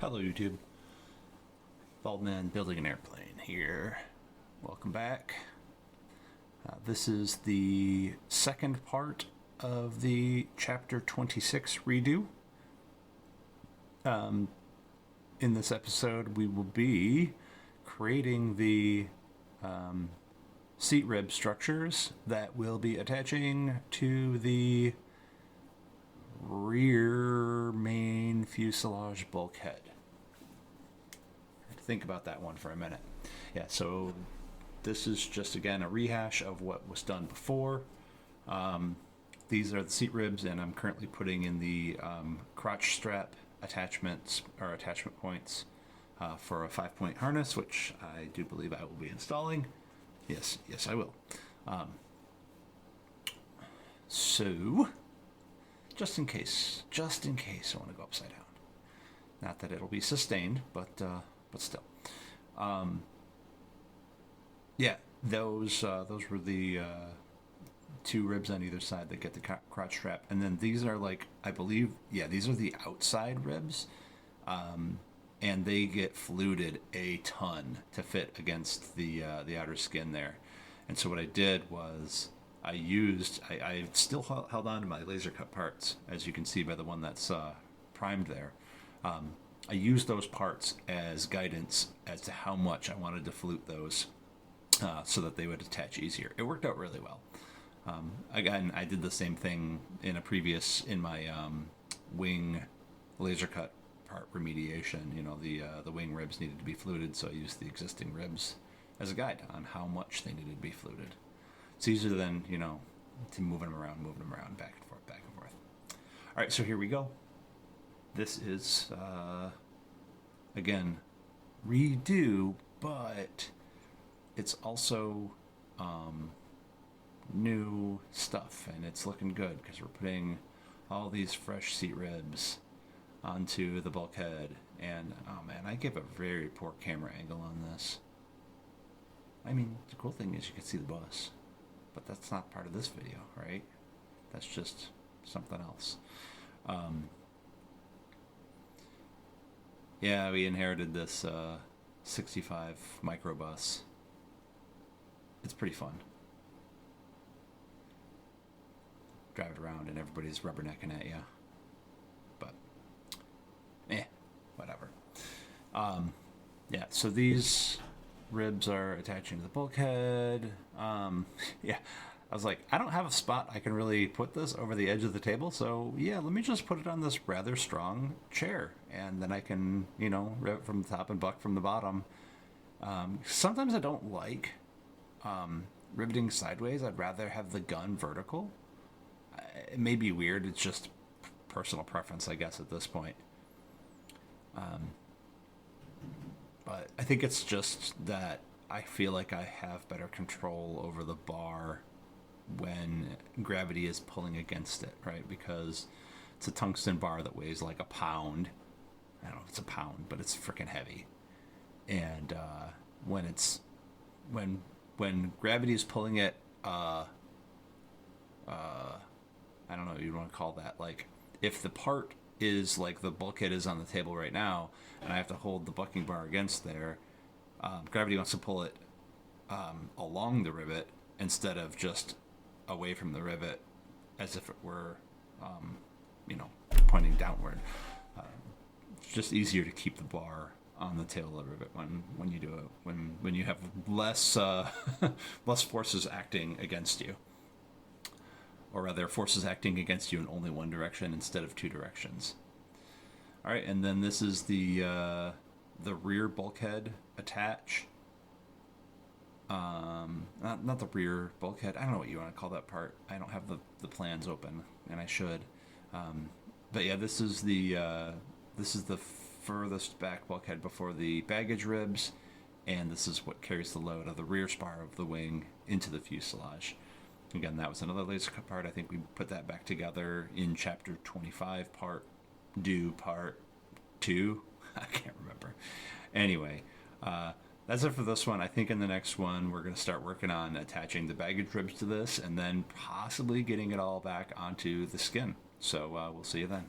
Hello YouTube, Baldman building an airplane here. Welcome back. This is the second part of the Chapter 26 redo. In this episode we will be creating the seat rib structures that will be attaching to the rear main fuselage bulkhead. Think about that one for a minute. Yeah, so this is just, again, a rehash of what was done before. These are the seat ribs, and I'm currently putting in the crotch strap attachments, or attachment points, for a 5-point harness, which I do believe I will be installing. Yes, I will. So, just in case I want to go upside down. Not that it'll be sustained, but still. Yeah, those were the two ribs on either side that get the crotch strap, and then these are, like, I believe, yeah, these are the outside ribs, and they get fluted a ton to fit against the outer skin there. And so what I did was I still held on to my laser cut parts, as you can see by the one that's primed there. I used those parts as guidance as to how much I wanted to flute those so that they would attach easier. It worked out really well. Again, I did the same thing in my wing laser cut part remediation. You know, the wing ribs needed to be fluted, so I used the existing ribs as a guide on how much they needed to be fluted. It's easier than, to moving them around, back and forth. All right, so here we go. This is, again, redo, but it's also new stuff, and it's looking good because we're putting all these fresh seat ribs onto the bulkhead. And, oh man, I give a very poor camera angle on this. I mean, the cool thing is you can see the bus, but that's not part of this video, right? That's just something else. Yeah, we inherited this 65 microbus. It's pretty fun. Drive it around and everybody's rubbernecking at you. But, whatever. Yeah, so these ribs are attaching to the bulkhead. Yeah, I was like, I don't have a spot I can really put this over the edge of the table, so yeah, let me just put it on this rather strong chair, and then I can, rib it from the top and buck from the bottom. Sometimes I don't like riveting sideways. I'd rather have the gun vertical. It may be weird, it's just personal preference, I guess, at this point. But I think it's just that I feel like I have better control over the bar when gravity is pulling against it, right? Because it's a tungsten bar that weighs like a pound. I don't know if it's a pound, but it's freaking heavy. And when gravity is pulling it, I don't know what you'd want to call that. Like, if the part is like the bulkhead is on the table right now, and I have to hold the bucking bar against there, gravity wants to pull it along the rivet instead of just away from the rivet, as if it were, pointing downward. It's just easier to keep the bar on the tail of the rivet when you do it, when you have less less forces acting against you. Or rather, forces acting against you in only one direction instead of two directions. All right, and then this is the rear bulkhead attach. Not the rear bulkhead. I don't know what you want to call that part. I don't have the plans open, and I should. But yeah, this is the furthest back bulkhead before the baggage ribs, and this is what carries the load of the rear spar of the wing into the fuselage. Again, that was another laser cut part. I think we put that back together in Chapter 25, Part 2. I can't remember. Anyway, that's it for this one. I think in the next one, we're going to start working on attaching the baggage ribs to this and then possibly getting it all back onto the skin. So we'll see you then.